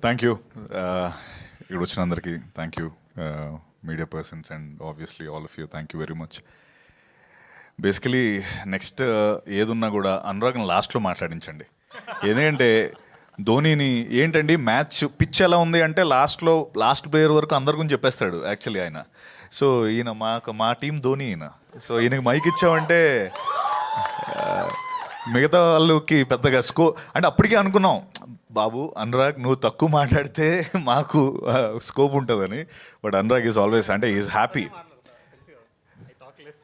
Thank you ఇక్కడ వచ్చిన అందరికీ thank you, media persons and obviously all of you, thank you very much. Basically next ఏదున్నా కూడా అనురాగ్ని లాస్ట్లో మాట్లాడించండి. ఎందుకంటే ధోనీని ఏంటండి మ్యాచ్ పిచ్ ఎలా ఉంది అంటే లాస్ట్ ప్లేయర్ వరకు అందరి గురించి చెప్పేస్తాడు యాక్చువల్లీ ఆయన. సో ఈయన మా టీం ధోని ఈయన. సో ఈయనకి మైక్ ఇచ్చామంటే మిగతా వాళ్ళకి పెద్దగా అంటే అప్పటికే అనుకున్నాం బాబు అనురాగ్ నువ్వు తక్కువ మాట్లాడితే మాకు స్కోప్ ఉంటుందని. బట్ అనురాగ్ ఈజ్ ఆల్వేస్ అంటే ఈజ్ హ్యాపీ.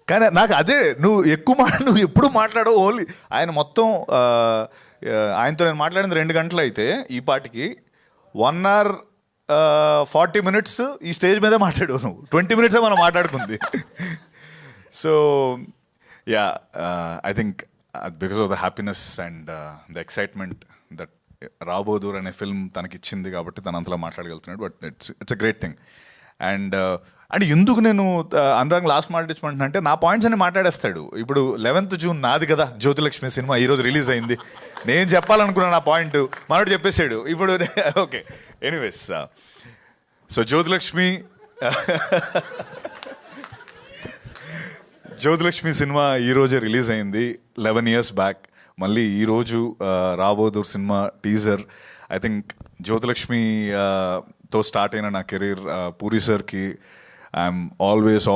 కానీ నాకు అదే నువ్వు ఎప్పుడు మాట్లాడవు ఓన్లీ ఆయన మొత్తం ఆయనతో నేను మాట్లాడింది 2 గంటలు అయితే ఈ పాటికి 1 hour 40 minutes ఈ స్టేజ్ మీదే మాట్లాడావు నువ్వు. 20 minutes మనం మాట్లాడుకుంది. So ya I think because of the happiness and the excitement that Rao Bahadur అనే ఫిల్మ్ తనకి ఇచ్చింది కాబట్టి తను అంతలా మాట్లాడగలుగుతున్నాడు. But it's a great thing. And అంటే ఎందుకు నేను అనురాగ్ లాస్ట్ మాట్లాడించమంటున్నా అంటే నా పాయింట్స్ అన్ని మాట్లాడేస్తాడు. ఇప్పుడు 11th June నాది కదా జ్యోతిలక్ష్మి సినిమా ఈరోజు రిలీజ్ అయింది. నేను చెప్పాలనుకున్నాను నా పాయింట్, మనోడు చెప్పేశాడు. ఇప్పుడు okay anyways, so Jyothilakshmi cinema ఈరోజే రిలీజ్ అయింది 11 years బ్యాక్. మళ్ళీ ఈరోజు Rao Bahadur cinema teaser. I think జ్యోతిలక్ష్మితో స్టార్ట్ అయిన నా కెరీర్ పూరి సార్కి I'm always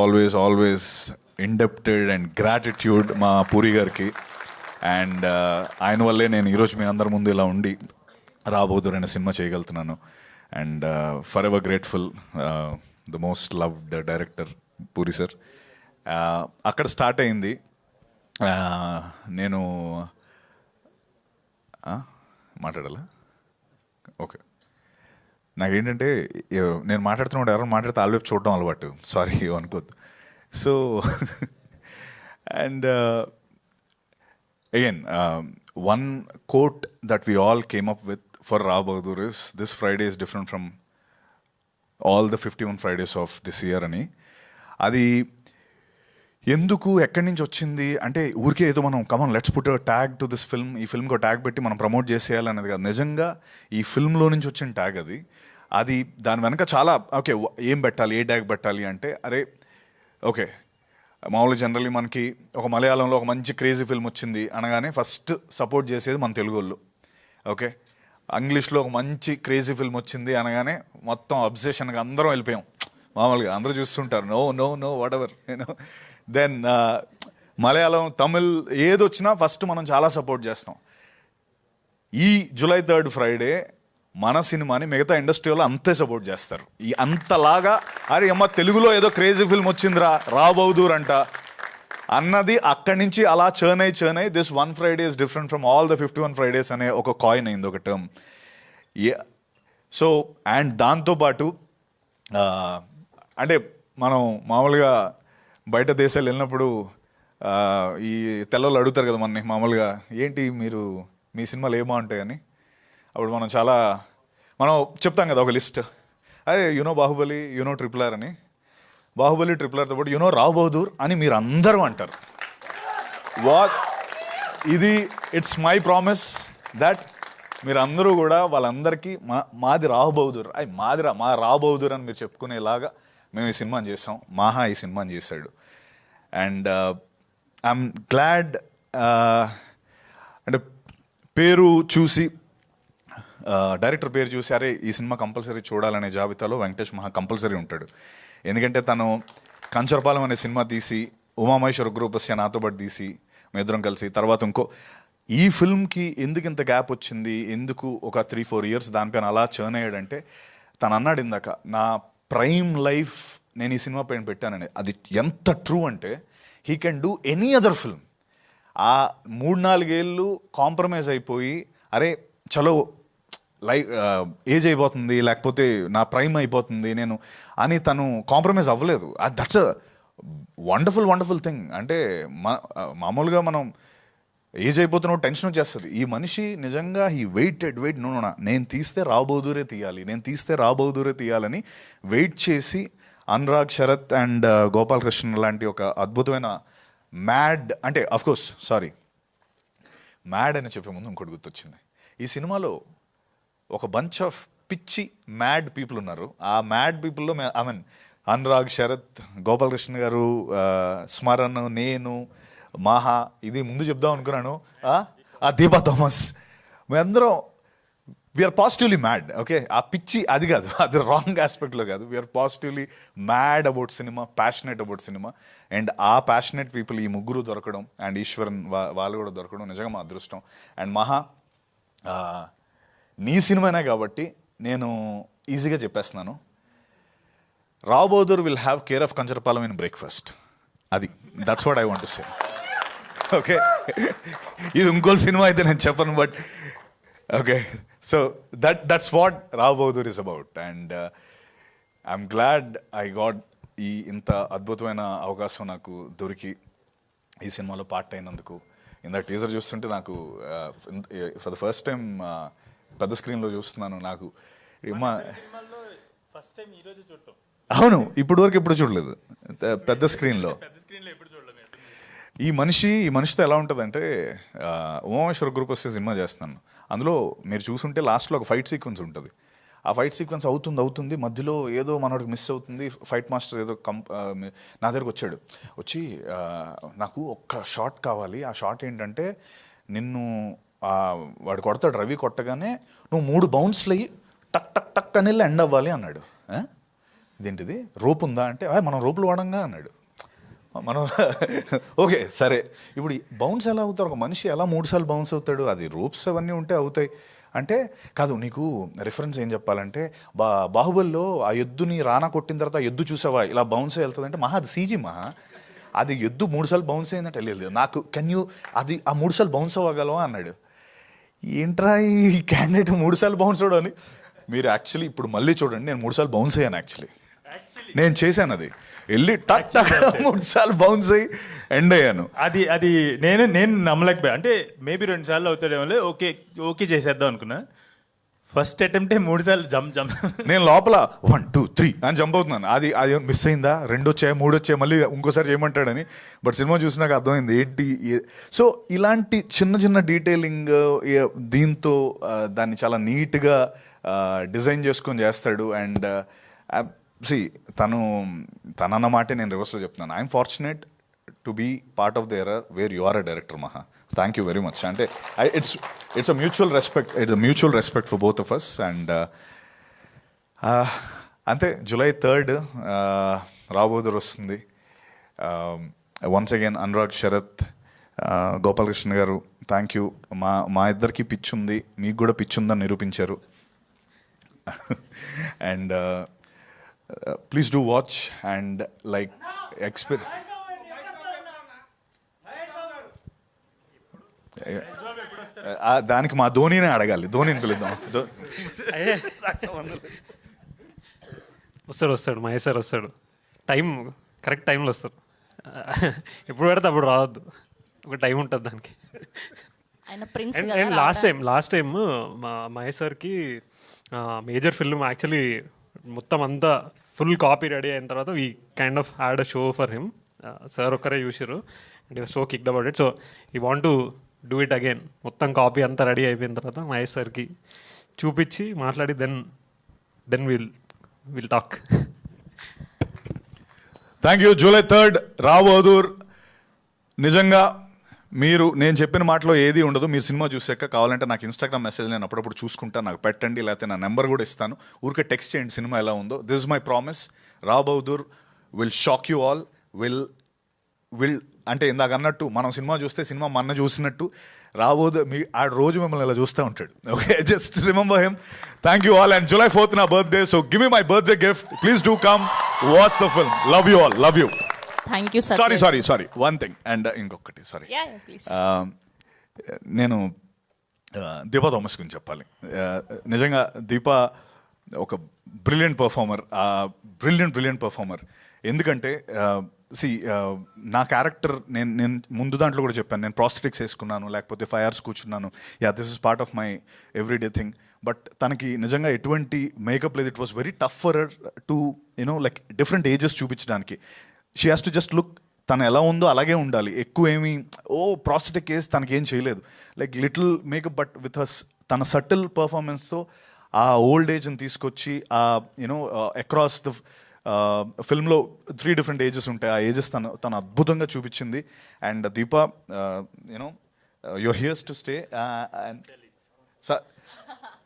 indebted and gratitude మా పూరి గారికి. అండ్ ఆయన వల్లే నేను ఈరోజు మీ అందరి ముందు ఇలా ఉండి రాబోదూర్ అనే సినిమా చేయగలుగుతున్నాను. And for ever grateful, the most loved director puri sir. అక్కడ స్టార్ట్ అయింది. నేను మాట్లాడాలా? ఓకే. నాకేంటంటే నేను మాట్లాడుతున్నప్పుడు ఎవరైనా మాట్లాడితే ఆల్వేపు చూడడం అలవాటు, సారీ అనుకోద్దు. So and again one quote that we all came up with for Rao Bahadur is this Friday is different from all the 51 Fridays of this year అని. అది ఎందుకు ఎక్కడి నుంచి వచ్చింది అంటే ఊరికే ఏదో మనం come on let's put tag to this film, ఈ ఫిల్మ్కి ట్యాగ్ పెట్టి మనం ప్రమోట్ చేసేయాలనేది కాదు. నిజంగా ఈ ఫిల్మ్లో నుంచి వచ్చిన ట్యాగ్ అది దాని వెనక చాలా ఓకే ఏం పెట్టాలి, ఏ ట్యాగ్ పెట్టాలి అంటే అరే ఓకే మామూలుగా జనరల్లీ మనకి ఒక మలయాళంలో ఒక మంచి క్రేజీ ఫిల్మ్ వచ్చింది అనగానే ఫస్ట్ సపోర్ట్ చేసేది మన తెలుగు వాళ్ళు. ఓకే, ఇంగ్లీష్లో ఒక మంచి క్రేజీ ఫిల్మ్ వచ్చింది అనగానే మొత్తం అబ్సెషన్గా అందరం వెళ్ళిపోయాం. మామూలుగా అందరూ చూస్తుంటారు no no no whatever you know. Then Malayalam, Tamil ఏదొచ్చినా ఫస్ట్ మనం చాలా సపోర్ట్ చేస్తాం. ఈ July 3rd Friday మన సినిమాని మిగతా ఇండస్ట్రీలో అంతే సపోర్ట్ చేస్తారు. ఈ అంతలాగా అరే అమ్మ తెలుగులో ఏదో క్రేజీ ఫిల్మ్ వచ్చిందిరా రాబోదూర్ అంట అన్నది అక్కడి నుంచి అలా చర్న్ అయ్యి this 1 Friday is different from all the 51 Fridays అనే ఒక కాయిన్ అయింది, ఒక టర్మ్. సో అండ్ దాంతోపాటు అంటే మనం మామూలుగా బయట దేశాలు వెళ్ళినప్పుడు ఈ తెల్లవాళ్ళు అడుగుతారు కదా మనని మామూలుగా, ఏంటి మీరు మీ సినిమాలు ఏమో ఉంటాయని. అప్పుడు మనం చెప్తాం కదా ఒక లిస్ట్, అదే యునో బాహుబలి, యునో RRR అని. బాహుబలి RRRతో పాటు యునో రాబోదూర్ అని మీరు అందరూ అంటారు. ఇది ఇట్స్ మై ప్రామిస్ దట్ మీరు అందరూ కూడా వాళ్ళందరికీ మాది రాబోదూర్, మా రాబోదూర్ అని మీరు చెప్పుకునేలాగా మేము ఈ సినిమాని చేసాం. మాహా ఈ సినిమాని చేశాడు. అండ్ ఐఎమ్ గ్లాడ్ అంటే పేరు చూసి డైరెక్టర్ పేరు చూసి అరే ఈ సినిమా కంపల్సరీ చూడాలనే జాబితాలో వెంకటేష్ మహా కంపల్సరీ ఉంటాడు. ఎందుకంటే తను కంచరపాలెం అనే సినిమా తీసి ఉమామహేశ్వర గ్రూపస్య నాతో పాటు తీసి మేమిద్దరం కలిసి తర్వాత ఈ ఫిల్మ్కి ఎందుకు ఇంత గ్యాప్ వచ్చింది, ఎందుకు ఒక 3-4 years దానిపైన అలా చర్న్ అయ్యాడంటే తను అన్నాడు ఇందాక నా ప్రైమ్ లైఫ్ నేను ఈ సినిమా పైన పెట్టానని. అది ఎంత ట్రూ అంటే he can do any other film. ఆ 3-4 ఏళ్ళు కాంప్రమైజ్ అయిపోయి అరే చలో ఏజ్ అయిపోతుంది లేకపోతే నా ప్రైమ్ అయిపోతుంది నేను అని తను కాంప్రమైజ్ అవ్వలేదు. That's a wonderful thing. అంటే మామూలుగా మనం ఏజ్ అయిపోతున్న టెన్షన్ వచ్చేస్తుంది. ఈ మనిషి నిజంగా హీ వెయిటెడ్ నో నేను తీస్తే రాబోదూరే తీయాలని వెయిట్ చేసి అనురాగ్, శరత్ అండ్ గోపాలకృష్ణ లాంటి ఒక అద్భుతమైన మ్యాడ్ అంటే అఫ్కోర్స్ మ్యాడ్ అని చెప్పే ముందు ఇంకోటి గుర్తొచ్చింది. ఈ సినిమాలో ఒక బంచ్ ఆఫ్ పిచ్చి మ్యాడ్ పీపుల్ ఉన్నారు. ఆ మ్యాడ్ పీపుల్లో ఐ మీన్ అనురాగ్, శరత్, గోపాలకృష్ణ గారు, స్మరణ్, నేను, మాహా, ఇది ముందు చెప్దాం అనుకున్నాను, దీపా థామస్, మేమందరం వీఆర్ పాజిటివ్లీ మ్యాడ్. ఓకే, ఆ పిచ్చి అది కాదు, అది రాంగ్ ఆస్పెక్ట్లో కాదు. We are positively mad about cinema, passionate about cinema. And ఆ ప్యాషనెట్ పీపుల్ ఈ ముగ్గురు దొరకడం, అండ్ ఈశ్వరన్ వాళ్ళు కూడా దొరకడం నిజంగా మా అదృష్టం. అండ్ మహా, నీ సినిమానే కాబట్టి నేను ఈజీగా చెప్పేస్తున్నాను, Rao Bahadur will have care of Kancharapalem in breakfast. అది that's what I want to say. Okay, ఇది ఇంకో సినిమా అయితే నేను చెప్పను, but okay, so that's what Rao Bahadur is about. And I'm glad I got ఈ ఇంత అద్భుతమైన అవకాశం నాకు దొరికి ఈ సినిమాలో పార్ట్ అయినందుకు. ఇంత టీజర్ చూస్తుంటే నాకు ఫర్ ద ఫస్ట్ టైం పెద్ద స్క్రీన్లో చూస్తున్నాను. నాకు అవును, ఇప్పుడు వరకు ఎప్పుడు చూడలేదు పెద్ద స్క్రీన్లో. ఈ మనిషితో ఎలా ఉంటుందంటే, ఉమామేశ్వర గ్రూప్ వస్తే సినిమా చేస్తున్నాను, అందులో మీరు చూసుంటే లాస్ట్లో ఒక ఫైట్ సీక్వెన్స్ ఉంటుంది. ఆ ఫైట్ సీక్వెన్స్ అవుతుంది, మధ్యలో ఏదో మనోడికి మిస్ అవుతుంది. ఫైట్ మాస్టర్ ఏదో నా దగ్గరకు వచ్చి నాకు ఒక్క షాట్ కావాలి. ఆ షాట్ ఏంటంటే, నిన్ను వాడు కొడతాడు, రవి కొట్టగానే నువ్వు 3 బౌన్స్లు అయ్యి టక్ టక్ టక్ అని ఎండ్ అవ్వాలి అన్నాడు. ఇదేంటిది, రోప్ ఉందా అంటే, మనం రోపులు వాడంగా అన్నాడు. మనం ఓకే సరే, ఇప్పుడు బౌన్స్ ఎలా అవుతారు, ఒక మనిషి ఎలా 3 సార్లు బౌన్స్ అవుతాడు, అది రోప్స్ అవన్నీ ఉంటే అవుతాయి అంటే. కాదు, నీకు రిఫరెన్స్ ఏం చెప్పాలంటే, బాహుబలిలో ఆ ఎద్దుని రానా కొట్టిన తర్వాత ఎద్దు చూసావా ఇలా బౌన్స్ వెళ్తుందంటే, మహా అది సీజీ, మహా అది ఎద్దు 3 సార్లు బౌన్స్ అయిందంటే లేదు, నాకు అది ఆ 3 సార్లు బౌన్స్ అవ్వగలవా అన్నాడు. ఏంట్రా ఈ క్యాండిడేట్ 3 సార్లు బౌన్స్ అవడం అని. మీరు యాక్చువల్లీ ఇప్పుడు మళ్ళీ చూడండి, నేను 3 సార్లు బౌన్స్ అయ్యాను. యాక్చువల్లీ నేను చేశాను, అది వెళ్ళి టక్ టక్ 3 సార్లు బౌన్స్ అయ్యి ఎండ్ అయ్యాను. అది నేను నమ్మలేకపోయా. అంటే మేబీ 2 సార్లు అవుతాడేమో, ఓకే చేసేద్దాం అనుకున్నా. ఫస్ట్ అటెంప్టే 3 సార్లు జంప్. నేను లోపల 1 2 3 అని జంప్ అవుతున్నాను. అది మిస్ అయిందా, 2 వచ్చాయి 3 వచ్చాయి, మళ్ళీ ఇంకోసారి చేయమంటాడని. బట్ సినిమా చూసినాక అర్థమైంది ఏంటి. సో ఇలాంటి చిన్న డీటెయిలింగ్ దీంతో దాన్ని చాలా నీట్గా డిజైన్ చేసుకొని చేస్తాడు. అండ్ తనన్న మాటే నేను రివర్స్లో చెప్తున్నాను. I'm fortunate to be part of the era where you are a director, Maha. Thank you very much. అంటే it's a mutual respect for both of us. And అంతే, July 3rd రావ్ బహదూర్ వస్తుంది. Once again Anurag, Sarath, Gopalakrishna garu, thank you. మా ఇద్దరికి pitch ఉంది, మీకు కూడా pitch ఉందని నిరూపించారు. And please do watch and like దానికి మా ధోనినే అడగాలి, ధోనిని పిలుద్దాం. వస్తాడు మహేష్ సార్ వస్తాడు, కరెక్ట్ టైంలో వస్తారు. ఎప్పుడు పెడితే అప్పుడు రావద్దు, ఒక టైం ఉంటుంది దానికి. లాస్ట్ టైం మా మహేష్ సార్కి మేజర్ ఫిల్మ్ యాక్చువల్లీ మొత్తం అంతా ఫుల్ కాపీ రెడీ అయిన తర్వాత we kind of had a show for him. Sir ఒక్కరే చూసారు and so kicked about it. So we want to do it again. మొత్తం కాపీ అంతా రెడీ అయిపోయిన తర్వాత మహేష్ సార్కి చూపించి మాట్లాడి then will talk. Thank you. July 3rd Rao Bahadur. నిజంగా నేను చెప్పిన మాటలో ఏది ఉండదు. మీరు సినిమా చూసాక కావాలంటే నాకు ఇన్స్టాగ్రామ్ మెసేజ్ నేను అప్పుడప్పుడు చూసుకుంటాను, నాకు పెట్టండి, లేకపోతే నా నెంబర్ కూడా ఇస్తాను. ఊరికే టెక్స్ట్ చేయండి సినిమా ఎలా ఉందో. This is my promise. Rao Bahadur will shock you all. Will అంటే ఇందాక అన్నట్టు, మనం సినిమా చూస్తే సినిమా మన చూసినట్టు రావ్ బహదూర్ ఆ రోజు మిమ్మల్ని ఇలా చూస్తూ ఉంటాడు. Okay, just remember him. Thank you all. And July 4th నా birthday, so give me my birthday gift. Please do come watch the film. Love you all. Love you. Thank you sir. Sorry one thing and ఇంకొకటి sorry, నేను Deepa Thomas గురించి చెప్పాలి. నిజంగా దీపా ఒక brilliant performer. ఎందుకంటే నా character నేను ముందు దాంట్లో కూడా చెప్పాను, నేను ప్రాస్థెటిక్స్ వేసుకున్నాను, లేకపోతే 5 hours కూర్చున్నాను. This is part of my everyday thing. But తనకి నిజంగా ఎటువంటి మేకప్ లేదు. It was very tough for her to like different ages చూపించడానికి. She has to just look, తను ఎలా ఉందో అలాగే ఉండాలి. ఎక్కువ ఏమి ప్రాస్థెటిక్ వేసి తనకి ఏం చేయలేదు, like little makeup, but with her తన సటిల్ పర్ఫార్మెన్స్తో ఆ ఓల్డ్ ఏజ్ని తీసుకొచ్చి ఆ యూనో అక్రాస్ ద ఫిల్మ్లో 3 different ఏజెస్ ఉంటాయి. ఆ ఏజెస్ తను అద్భుతంగా చూపించింది. And Deepa you know you're here to stay.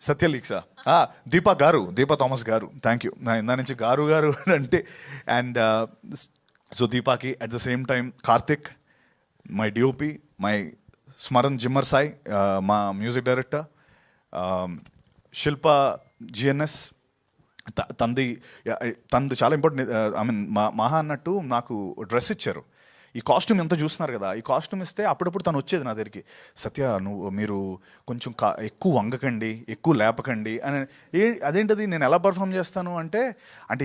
సత్యలీక్సా దీపా థామస్ గారు, థ్యాంక్ యూ. నా ఇందా నుంచి గారు అంటే. అండ్ సో దీపాకి at the same time Karthik, my DOP, my Smaran Zimmer Sai, మా మ్యూజిక్ డైరెక్టర్, శిల్ప జిఎన్ఎస్, తంది చాలా ఇంపార్టెంట్. ఐ మీన్ మహా అన్నట్టు నాకు డ్రెస్ ఇచ్చారు. ఈ కాస్ట్యూమ్ ఎంత చూస్తున్నారు కదా, ఈ కాస్ట్యూమ్ ఇస్తే అప్పుడప్పుడు తను వచ్చేది నా దగ్గరికి, సత్య మీరు కొంచెం ఎక్కువ వంగకండి, ఎక్కువ లేపకండి అని. అదేంటది నేను ఎలా పర్ఫామ్ చేస్తాను అంటే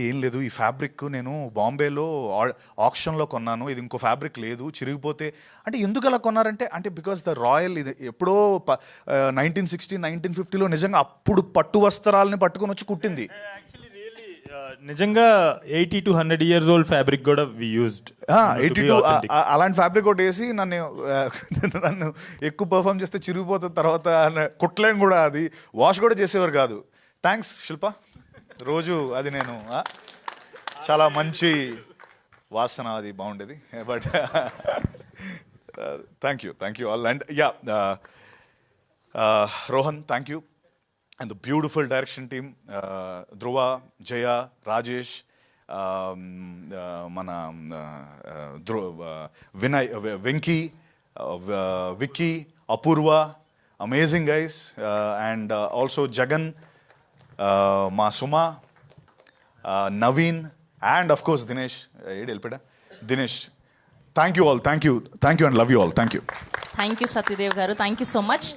ఏం లేదు, ఈ ఫ్యాబ్రిక్ నేను బాంబేలో ఆక్షన్లో కొన్నాను, ఇది ఇంకో ఫ్యాబ్రిక్ లేదు, చిరిగిపోతే. అంటే ఎందుకు అలా కొన్నారంటే బికాస్ ద రాయల్, ఇది ఎప్పుడో 1960, 1950లో నిజంగా అప్పుడు పట్టు వస్త్రాలని పట్టుకొని వచ్చి కుట్టింది. నిజంగా 80 to 100 years old ఫ్యాబ్రిక్ కూడా వి యూజ్డ్. 82 అలాంటి ఫ్యాబ్రిక్ ఒకటి వేసి నన్ను ఎక్కువ పర్ఫామ్ చేస్తే చిరిగిపోతుంది తర్వాత కుట్టలేం కూడా, అది వాష్ కూడా చేసేవారు కాదు. థ్యాంక్స్ శిల్ప, రోజు అది నేను చాలా మంచి వాసన, అది బాగుండేది. But thank you all. And yeah Rohan, thank you. And the beautiful direction team, Dhruva, Jaya, Rajesh, Vinay, Venki, Vicky, Apurva, amazing guys, and also Jagan, Ma Suma, Naveen, and of course Dinesh. Dinesh, thank you all, thank you and love you all, thank you. Thank you Satyadev garu, thank you so much.